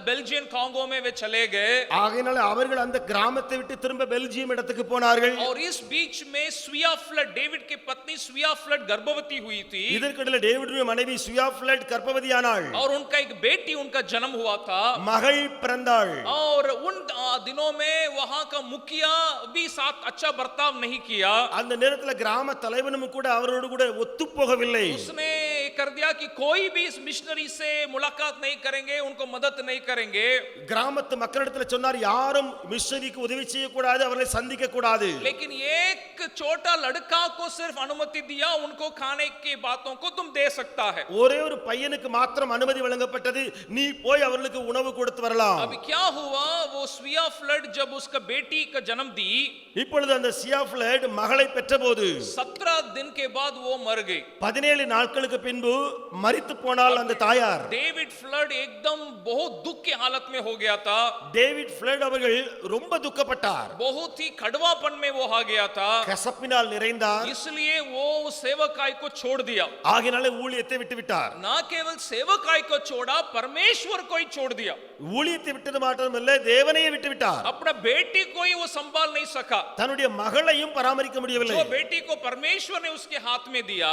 बेल्जियन कांगो में वे चले गए। ஆகையினால அவர்கள் அந்த கிராமத்தை விட்டு திரும்ப பெல்ஜியம் இடத்துக்கு போனார்கள். और इस बीच में स्विया फ्लड, डेविड की पत्नी स्विया फ्लड गर्भवती हुई थी। இதற்கிடையில் டேவிடுடைய மனைவி சுயா ஃப்ளட் கர்ப்பவதியானாள். और उनका एक बेटी उनका जन्म हुआ था। மகள் பிறந்தாள். और उन दिनों में वहां का मुखिया भी साथ अच्छा बर्ताव नहीं किया। அந்த நேரத்தில் கிராம தலைவனும் கூட அவரோடு கூட ஒத்து போகவில்லை. उसने कर दिया कि कोई भी इस मिशनरी से मुलाकात नहीं करेंगे, उनको मदद नहीं करेंगे। கிராமத்து மக்களிடத்தில் சொன்னார், யாரும் மிஷனரிக்கு உதவி செய்யக்கூடாது, அவர்களை சந்திக்க கூடாது. लेकिन एक छोटा लड़का को सिर्फ अनुमति दिया, उनको खाने की बातों को तुम दे सकता है। ஒரே ஒரு பையனுக்கு மாத்திரம் அனுமதி வழங்கப்பட்டது, நீ போய் அவர்களுக்கு உணவு கொடுத்து வரலாம். अभी क्या हुआ, वो स्विया फ्लड जब उसका बेटी का जन्म दी, இப்பொழுது அந்த சியா ஃப்ளட் மகளை பெற்றபோது 17 दिन के बाद वो मर गई। 17 நாட்களுக்கு பின்பு மரித்து போனாள் அந்த தாயார். डेविड फ्लड एकदम बहुत दुख की हालत में हो गया था। டேவிட் ஃப்ளட் அவர்கள் ரொம்ப துக்கப்பட்டார். बहुत ही कड़वापन में वो आ गया था, கசப்பினால் நிறைந்தார். इसलिए वो उस सेवकाई को छोड़ दिया। ஆகையினால ஊழியத்தை விட்டு விட்டார். ना केवल सेवकाई को छोड़ा, परमेश्वर को ही छोड़ दिया। ஊழியத்தை விட்டது மாத்திரமல்ல, தேவனையே விட்டு விட்டார். अपना बेटी को ही वो संभाल नहीं सका। தன்னுடைய மகளையும் பராமரிக்க முடியவில்லை. जो बेटी को परमेश्वर ने उसके हाथ में दिया,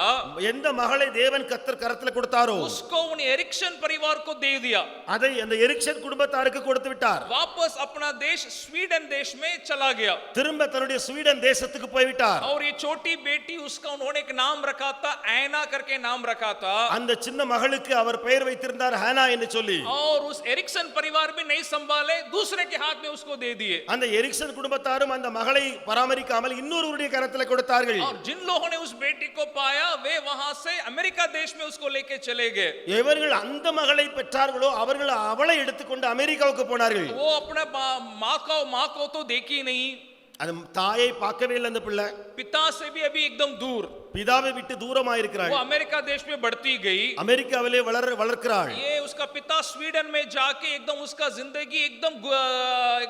எந்த மகளை தேவன் கர்த்தர் கரத்தில் கொடுத்தாரோ उसको उन एरिक्सन परिवार को दे दिया। அதை அந்த எரிக்சன் குடும்பத்தாருக்கு கொடுத்து விட்டார். वापस अपना देश स्वीडन देश में चला गया। திரும்ப தன்னுடைய ஸ்வீடன் தேசத்துக்கு போய்விட்டார். और ये छोटी बेटी, उसका उन्होंने एक नाम रखा था, ऐना करके नाम रखा था। அந்த சின்ன மகளுக்கு அவர் பெயர் வைத்திருந்தார் ஹானா என்று சொல்லி. और उस एरिक्सन परिवार भी नहीं संभाले, दूसरे के हाथ में उसको दे दिए। அந்த எரிக்சன் குடும்பத்தாரும் அந்த மகளை பராமரிக்காமல் இன்னொருவருடைய கரத்தில் கொடுத்தார்கள். और जिन लोगों ने उस बेटी को पाया, वे वहां से अमेरिका देश में उसको लेके चले गए। எவர்கள் அந்த மகளை பெற்றார்களோ அவர்கள் அவளை எடுத்துக்கொண்டு அமெரிக்காவுக்கு போனார்கள். वो अपने माँ को तो देखी नहीं, அது தாயை பார்க்கவே இல்லை அந்த பிள்ளை. पिता से भी अभी एकदम दूर, பிதாவை விட்டு தூரமாயிருக்கிறாள். वो अमेरिका देश में बढ़ती गई। அமெரிக்காவிலே வளர்க்கிறாள். ये उसका पिता स्वीडन में जाके एकदम उसका जिंदगी एकदम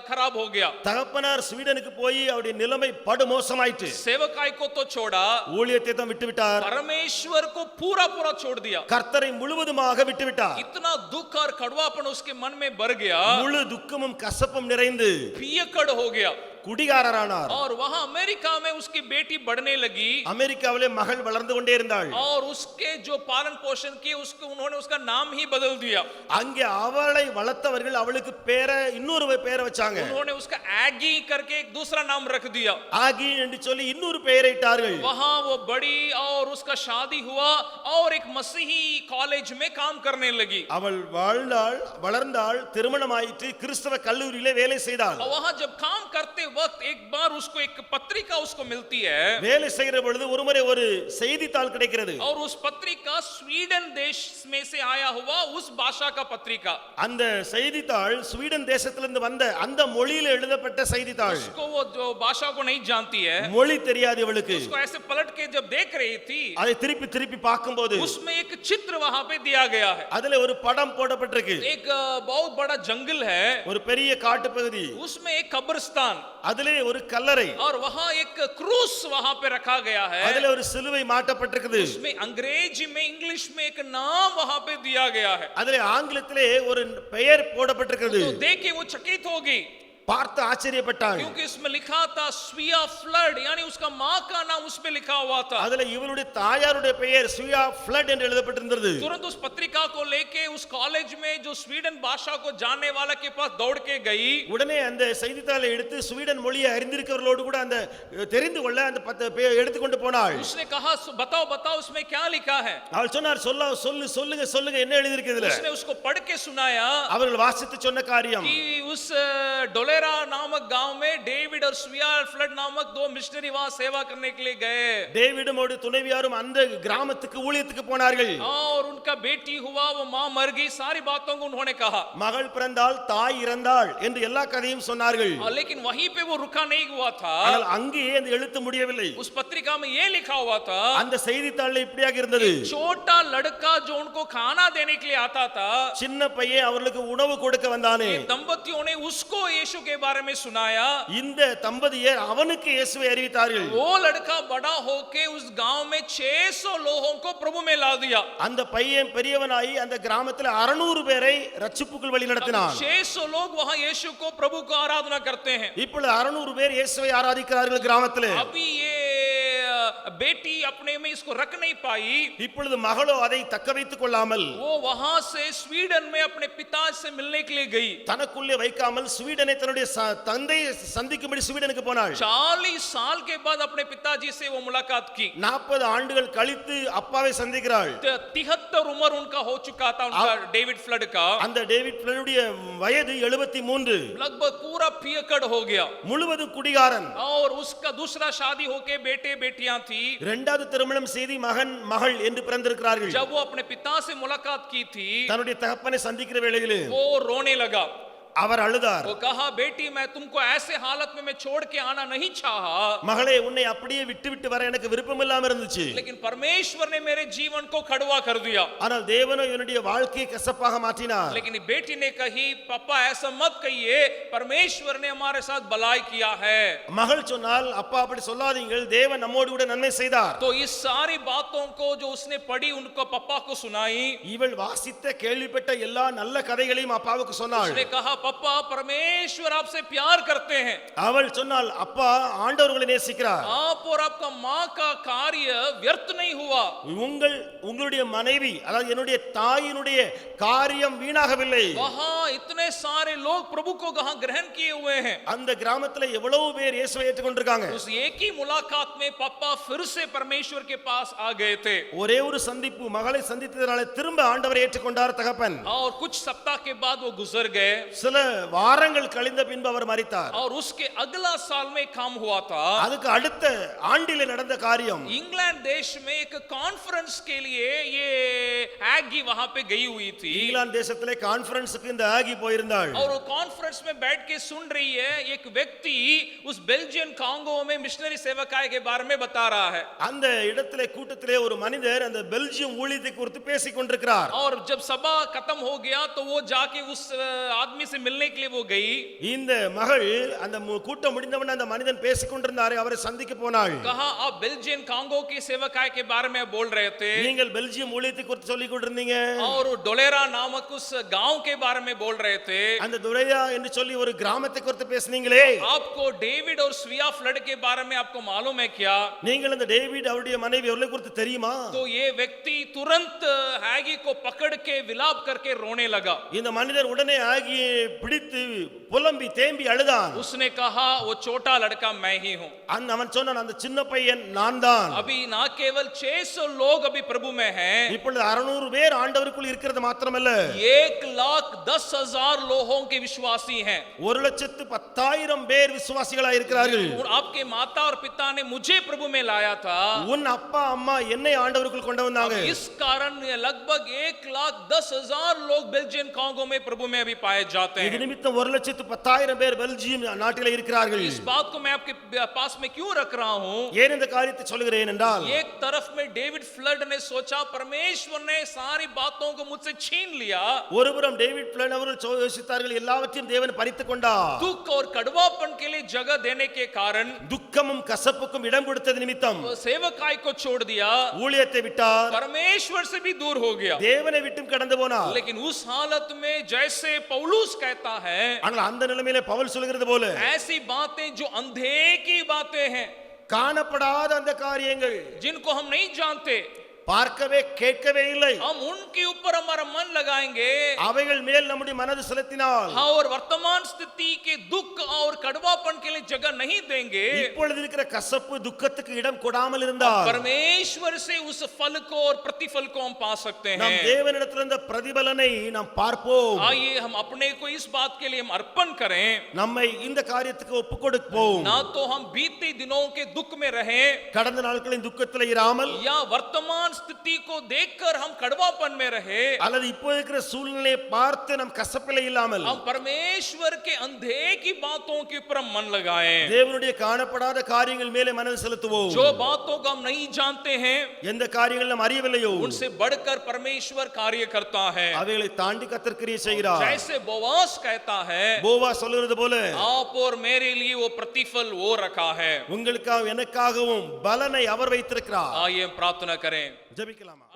खराब हो गया। தகப்பனார் ஸ்வீடனுக்கு போய் அவருடைய நிலைமை படுமோசமாயிற்று. सेवकाई को तो छोड़ा, ஊழியத்தை தான் விட்டு விட்டார். परमेश्वर को पूरा पूरा छोड़ दिया। கர்த்தரை முழுவதுமாக விட்டு விட்டார். इतना दुख और कड़वापन उसके मन में भर गया, முழு துக்கமும் கசப்பும் நிறைந்து पियकड़ हो गया குடிகாரரானார். और वहां अमेरिका में उसकी बेटी बढ़ने लगी। அமெரிக்காவிலே மகள் வளர்ந்து கொண்டே இருந்தாள். और उसके जो पालन पोषण किए उसको उन्होंने उसका नाम ही बदल दिया। அங்கே அவளை வளர்த்தவர்கள் அவளுக்கு பேரை இன்னொரு பேரை வச்சாங்க. उन्होंने उसका एगी करके एक दूसरा नाम रख दिया। ஆகி என்று சொல்லி இன்னொரு பெயரை இட்டார்கள். वहां वो बड़ी और उसका शादी हुआ और एक मसीही कॉलेज में काम करने लगी। அவள் வளர்ந்தாள், திருமணமாயிற்று, கிறிஸ்தவ கல்லூரியிலே வேலை செய்தாள். और वहां जब काम करते वक्त एक बार उसको एक पत्रिका उसको मिलती है। வேலை செய்கிற பொழுது ஒருமுறை ஒரு செய்தித்தாள் கிடைக்கிறது. और उस पत्रिका स्वीडन देश में से आया हुआ उस भाषा का पत्रिका। அந்த செய்தித்தாள் ஸ்வீடன் தேசத்திலிருந்து வந்த அந்த மொழியில எழுதப்பட்ட செய்தித்தாள். उसको वो जो भाषा को नहीं जानती है, மொழி தெரியாது இவளுக்கு. उसको ऐसे पलट के जब देख रही थी, அதை திருப்பி திருப்பி பார்க்கும்போது उसमें एक चित्र वहां पे दिया गया है। அதுல ஒரு படம் போடப்பட்டிருக்கு. एक बहुत बड़ा जंगल है, ஒரு பெரிய காட்டு பகுதி, उसमें एक कब्रिस्तान அதிலே ஒரு கல்லறை, और वहां एक क्रूस वहां पे रखा गया है। அதிலே ஒரு சிலுவை மாட்டப்பட்டிருக்குது. उसमें अंग्रेजी में इंग्लिश में एक नाम वहां पे दिया गया है। அதிலே ஆங்கிலத்திலே ஒரு பெயர் போடப்பட்டிருக்கிறது. तो देख के वो चकित होगी, பார்த்து ஆச்சரியப்பட்டாள். क्योंकि इसमें लिखा था स्विया फ्लड, यानी उसका माँ का नाम उसमें लिखा हुआ था। அதுல இவளுடைய தாயாருடைய பெயர் சுயா ஃப்ளட் என்று எழுதப்பட்டிருந்தது. तुरंत उस पत्रिका को लेके उस कॉलेज में जो स्वीडन भाषा को जानने वाला के पास दौड़ के गई। உடனே அந்த செய்தித்தாளை எடுத்து ஸ்வீடன் மொழியை அறிந்திருக்கிறவர்களோடு கூட அந்த தெரிந்து கொள்ள அந்த எடுத்துக்கொண்டு போனாள். उसने कहा बताओ बताओ उसमें क्या लिखा है। அவள் சொன்னார், சொல்லுங்க என்ன எழுதி இருக்கு இதுல. उसने उसको पढ़ के सुनाया அவர்கள் வாசித்து சொன்ன காரியம், कि उस डोलेरा नामक गांव में डेविड और स्विया फ्लड नामक दो मिशनरी वहां सेवा करने के लिए गए। டேவிடும் துணைவியாரும் அந்த கிராமத்துக்கு ஊழியத்துக்கு போனார்கள். और उनका बेटी हुआ, वो मां मर गई, सारी बातों को उन्होंने कहा। மகள் பிறந்தாள், தாய் இறந்தாள் என்று எல்லா கதையும் சொன்னார்கள். लेकिन वहीं पे वो रुका नहीं हुआ था। ஆனால் அங்கேயே அந்த எழுத்து முடியவில்லை. उस पत्रिका में ये लिखा हुआ था, அந்த செய்தித்தாளில் இப்படியாக இருந்தது, छोटा लड़का जो उनको खाना देने के लिए आता था, சின்ன பையன் அவர்களுக்கு உணவு கொடுக்க வந்தானே, दंपतियों ने उसको यीशु के बारे में सुनाया। இந்த தம்பதியர் அவனுக்கு இயேசுவை அறிவித்தார்கள். वो लड़का बड़ा होके उस गांव में 600 लोगों को प्रभु में ला दिया। அந்த பையன் பெரியவனாகி அந்த கிராமத்தில் 600 பேரை ரட்சிப்புக்குள் வழி நடத்தினான். 600 लोग वहां यीशु को प्रभु को आराधना करते हैं। இப்பொழுது 600 பேர் இயேசுவை ஆராதிக்கிறார்கள் கிராமத்தில். अभी ये बेटी अपने में इसको रख नहीं पाई। இப்பொழுது மகளோ அதை தக்க வைத்துக் கொள்ளாமல் वो वहां से स्वीडन में अपने पिता से मिलने के लिए गई। தனக்குள்ளே வைக்காமல் ஸ்வீடனை தன்னுடைய தந்தையை சந்திக்கும்படி ஸ்வீடனுக்கு போனாள். 40 साल के बाद अपने पिताजी से वो मुलाकात की। 40 ஆண்டுகள் கழித்து அப்பாவை சந்திக்கிறாள். 73 उम्र उनका हो चुका था, उनका डेविड फ्लड का। அந்த டேவிட் ஃப்ளடுடைய வயது 73, लगभग पूरा पियकड़ हो गया। முழுவதும் குடிகாரன். और उसका दूसरा शादी होके बेटे बेटियां थी। இரண்டாவது திருமணம் செய்து மகன் மகள் என்று பிறந்திருக்கிறார்கள். जब वो अपने पिता से मुलाकात की थी, தன்னுடைய தகப்பனை சந்திக்கிற வேளையிலே वो रोने लगा। அவர் அழுதார். वो कहा, बेटी मैं तुमको ऐसे हालत में मैं छोड़ के आना नहीं चाहा, மகளே உன்னை அப்படியே விட்டு வர எனக்கு விருப்பம் இல்லாம இருந்துச்சு. लेकिन परमेश्वर ने मेरे जीवन को कड़वा कर दिया। ஆனால் தேவனோ என்னுடைய வாழ்க்கையை கசப்பாக மாற்றினார். लेकिन बेटी ने कही, पापा ऐसा मत कहिए, परमेश्वर ने हमारे साथ भलाई किया है। மகள் சொன்னால், அப்பா அப்படி சொல்லாதீங்கள், தேவன் நம்மோடு கூட நன்மை செய்தார். तो इस सारी बातों को जो उसने पढ़ी उनको पापा को सुनाई। இவள் வாசித்த கேள்விப்பட்ட எல்லா நல்ல கதைகளையும் அப்பாவுக்கு சொன்னாள். उसने कहा, पापा परमेश्वर आपसे प्यार करते हैं। அவள் சொன்னாள், அப்பா ஆண்டவர் உங்களை நேசிக்கிறார். आप और आपका माँ का कार्य व्यर्थ नहीं हुआ। உங்களுடைய மனைவி, அதாவது என்னுடைய தாயினுடைய காரியம் வீணாகவில்லை. वहाँ इतने सारे लोग प्रभु को ग्रहण किए हुए हैं। அந்த கிராமத்துல எவ்வளவு பேர் இயேசுவை ஏற்றுக்கொண்டிருக்காங்க. उस एक ही मुलाकात में पापा फिर से परमेश्वर के पास आ गए थे। ஒரே ஒரு சந்திப்பு, மகளை சந்தித்ததனால திரும்ப ஆண்டவரை ஏற்றுக்கொண்டார் தகப்பன். और कुछ सप्ताह के बाद वो गुजर गए। சில சில வாரங்கள் கழிந்த பின்பு அவர் மரித்தார். और उसके अगला साल में काम हुआ था. அதுக்கு அடுத்த ஆண்டிலே நடந்த காரியம், इंग्लैंड देश में एक कॉन्फ्रेंस के लिए ये एगी वहां पे गई हुई थी. இங்கிலாந்து தேசத்திலே கான்ஃபரன்ஸுக்கு இந்த ஆகி போயிருந்தாள். और वो कॉन्फ्रेंस में बैठ के सुन रही है. एक व्यक्ति उस बेल्जियन कांगो में मिशनरी सेवकाई के बारे में बता रहा है. அந்த இடத்திலே கூட்டத்திலே ஒரு மனிதர் அந்த பெல்ஜியம் ஊழியத்தை குறித்து பேசிக் கொண்டிருக்கிறார். और जब सभा खत्म हो गया तो वो जाके उस आदमी से मिलने के लिए वो गई. இந்த மகள் அந்த கூட்டம் முடிந்தவன அந்த மனிதன் பேசிக் கொண்டிருந்தாரே அவரை சந்திக்க போனாள். कहा आप बेल्जियन कांगो की सेवकाई के बारे में बोल रहे थे. நீங்கள் பெல்ஜியம் ஊழியத்தை குறித்து சொல்லிக் கொண்டிருந்தீங்க. और डोलेरा नामक उस गांव के बारे में बोल रहे थे. அந்த துரையா என்று சொல்லி ஒரு கிராமத்தை குறித்து பேசுனீங்களே. आपको डेविड और स्विया फ्लड के बारे में आपको मालूम है क्या? நீங்கள் அந்த டேவிட் அவருடைய மனைவி அவர்களை குறித்து தெரியுமா? तो ये व्यक्ति तुरंत हैगी को पकड़ के विलाप करके रोने लगा. இந்த மனிதர் உடனே ஆகியை பிடித்து புலம்பி தேம்பி அழுதான். उसने कहा वो छोटा लड़का मैं ही हूं. அவன் சொன்னான் அந்த சின்ன பையன் நான் தான். अभी ना केवल 600 लोग अभी प्रभु में हैं. இப்பொழுது 600 பேர் ஆண்டவருக்குள் இருக்கிறது மாத்திரமல்ல, 1,10,000 लोगों के विश्वासी हैं. 1,10,000 பேர் விசுவாசிகளா இருக்கிறார்கள். और आपके माता और पिता ने मुझे प्रभु में लाया था. உன் அப்பா அம்மா என்னை ஆண்டவருக்குள் கொண்டு வந்தாங்க. इस कारण लगभग 1,10,000 लोग बेल्जियन कांगो में प्रभु में अभी पाए जाते இது हैं. நிமித்தம் 1,10,000 பேர் பெல்ஜியம் நாட்டிலே இருக்கிறார்கள். इस बात को मैं आपके पास में क्यों रख रहा हूं? ஏன் இந்த காரியத்தை சொல்கிறேன் என்றால், एक तरफ में डेविड फ्लड ने सोचा परमेश्वर ने सारी बातों को मुझसे छीन लिया. ஒருபுறம் டேவிட் பிளேன் அவர்கள் யோசித்தார்கள் எல்லாவற்றையும் தேவன் பறித்து கொண்டார். दुख और कड़वापन के लिए जगह देने के कारण துக்கமும் கசப்புக்கும் இடம் கொடுத்தது நிமித்தம் वो सेवकाई को छोड़ दिया. ஊழியத்தை விட்டார். परमेश्वर से भी दूर हो गया. தேவனை விட்டும் கடந்து போனார். लेकिन उस हालत में जैसे पौलुस कहता है, ஆனால் அந்த நிலைமையிலே பவுல் சொல்கிறது போல, ऐसी बातें जो अंधे की बातें हैं, காணப்படாத அந்த காரியங்கள், जिनको हम नहीं जानते, பார்க்கவே கேட்கவே இல்லை, हम उनके ऊपर हमारा मन लगाएंगे. அவைகள் மேல் நம்முடைய மனது செலுத்தினால் हाँ, और वर्तमान स्थिति के दुख और कड़वापन के लिए जगह नहीं देंगे. இப்பொழுது இருக்கிற கசப்பு துக்கத்துக்கு இடம் கொடாமல் இருந்தால் परमेश्वर से उस फल को और प्रतिफल को हम पा सकते நாம் हैं. தேவனிடத்திலிருந்த பிரதிபலனை நாம் பார்ப்போம். आइए हम अपने को इस बात के लिए हम अर्पण करें. நம்மை இந்த காரியத்துக்கு ஒப்புக் கொடுப்போம். ना तो हम बीते दिनों के दुख में रहें, கடந்த நாட்களின் துக்கத்தில் இராமல், या वर्तमान स्थिति को देखकर हम कड़वापन में रहे, அல்லது இப்போ இருக்கிற சூழ்நிலையை பார்த்து நம் கசப்பிலே இல்லாமல் हम परमेश्वर के अंधे की बातों के ऊपर हम मन लगाएं. தேவனுடைய காணப்படாத காரியங்கள் மேலே மனது செலுத்துவோம். जो बातों को हम नहीं जानते हैं, எந்த காரியங்கள் நாம் அறியவில்லையோ उनसे बढ़कर परमेश्वर कार्य करता है. அவைகளை தாண்டி கர்த்தர் கிரியை செய்கிறார். जैसे बोवास कहता है, போவா சொல்கிறது போல, आप और मेरे लिए वो प्रतिफल वो रखा है. உங்களுக்காகவும் எனக்காகவும் பலனை அவர் வைத்திருக்கிறார். आइए हम प्रार्थना करें. ஜெபிக்கலாமா?